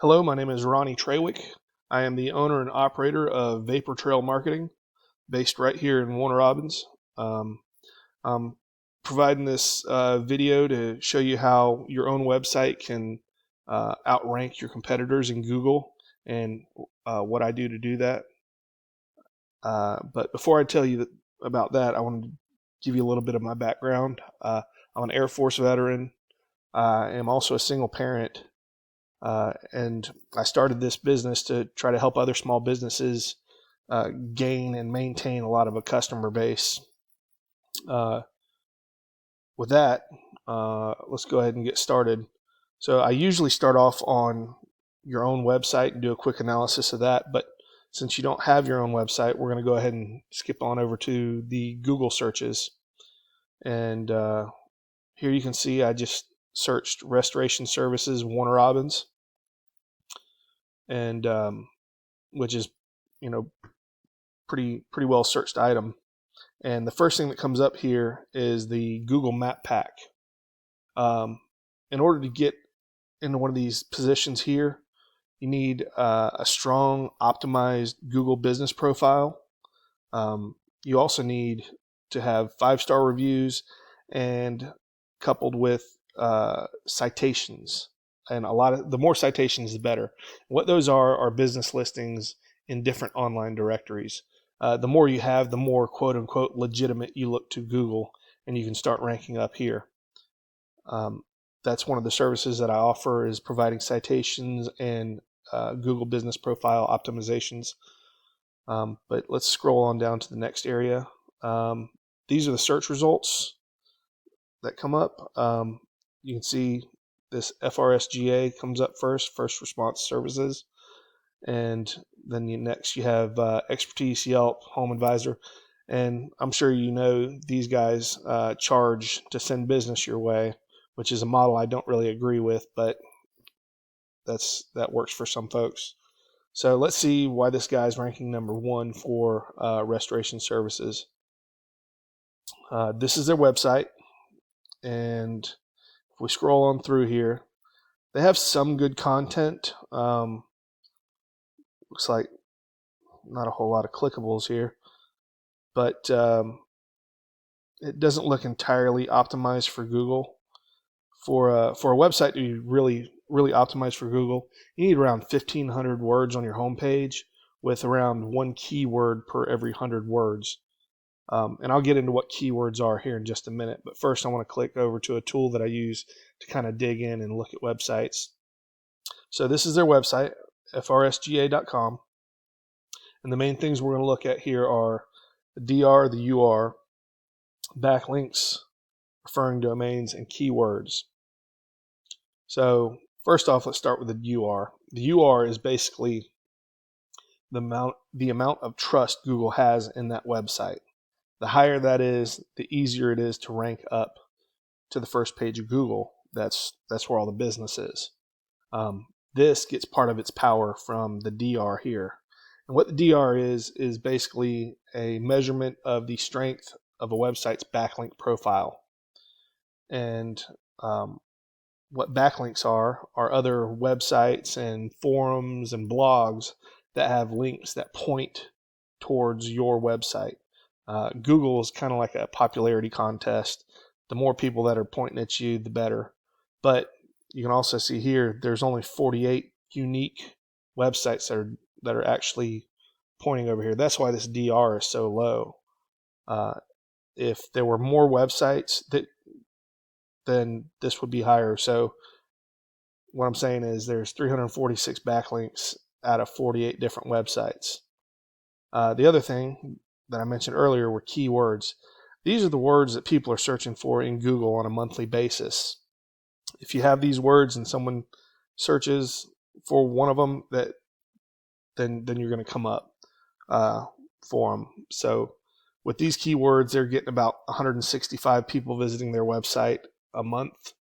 Hello, my name is Ronnie Trawick. I am the owner and operator of Vapor Trail Marketing, based right here in Warner Robins. I'm providing this video to show you how your own website can outrank your competitors in Google and what I do to do that. But before I tell you about that, I want to give you a little bit of my background. I'm an Air Force veteran. I am also a single parent. And I started this business to try to help other small businesses gain and maintain a lot of a customer base. With that, let's go ahead and get started. So I usually start off on your own website and do a quick analysis of that. But since you don't have your own website, we're going to go ahead and skip on over to the Google searches. And here you can see I just searched restoration services Warner Robins, and which is pretty well searched item. And the first thing that comes up here is the Google Map Pack. In order to get into one of these positions here, you need a strong optimized Google business profile. You also need to have 5-star reviews and coupled with citations. And the more citations, the better. What those are business listings in different online directories. The more you have, the more quote unquote legitimate you look to Google, and you can start ranking up here. That's one of the services that I offer, is providing citations and Google business profile optimizations. But let's scroll on down to the next area. These are the search results that come up. You can see this FRSGA comes up first response services. And then next you have Expertise, Yelp, Home Advisor. And I'm sure you know these guys charge to send business your way, which is a model I don't really agree with, but that works for some folks. So let's see why this guy's ranking number 1 for restoration services. This is their website, and if we scroll on through here, they have some good content. Looks like not a whole lot of clickables here, but it doesn't look entirely optimized for Google. For a website to be really optimized for Google, you need around 1,500 words on your homepage, with around 1 keyword per every 100 words. And I'll get into what keywords are here in just a minute. But first, I want to click over to a tool that I use to kind of dig in and look at websites. So this is their website, frsga.com. And the main things we're going to look at here are the DR, the UR, backlinks, referring domains, and keywords. So first off, let's start with the UR. The UR is basically the amount of trust Google has in that website. The higher that is, the easier it is to rank up to the first page of Google. That's where all the business is. This gets part of its power from the DR here. And what the DR is basically a measurement of the strength of a website's backlink profile. And what backlinks are other websites and forums and blogs that have links that point towards your website. Google is kind of like a popularity contest. The more people that are pointing at you, the better. But you can also see here, there's only 48 unique websites that are actually pointing over here. That's why this DR is so low. If there were more websites, then this would be higher. So what I'm saying is there's 346 backlinks out of 48 different websites. The other thing that I mentioned earlier were keywords. These are the words that people are searching for in Google on a monthly basis. If you have these words and someone searches for one of them, then you're going to come up for them. So with these keywords, they're getting about 165 people visiting their website a month,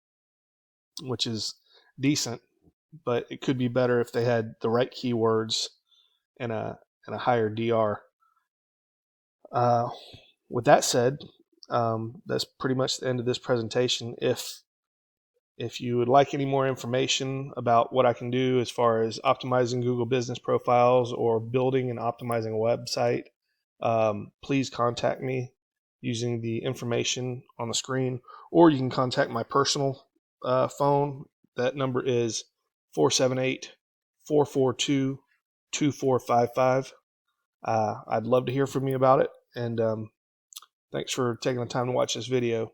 which is decent, but it could be better if they had the right keywords and a higher DR. With that said, that's pretty much the end of this presentation. If If you would like any more information about what I can do as far as optimizing Google business profiles or building and optimizing a website, please contact me using the information on the screen, or you can contact my personal phone. That number is 478-442-2455. I'd love to hear from you about it, and thanks for taking the time to watch this video.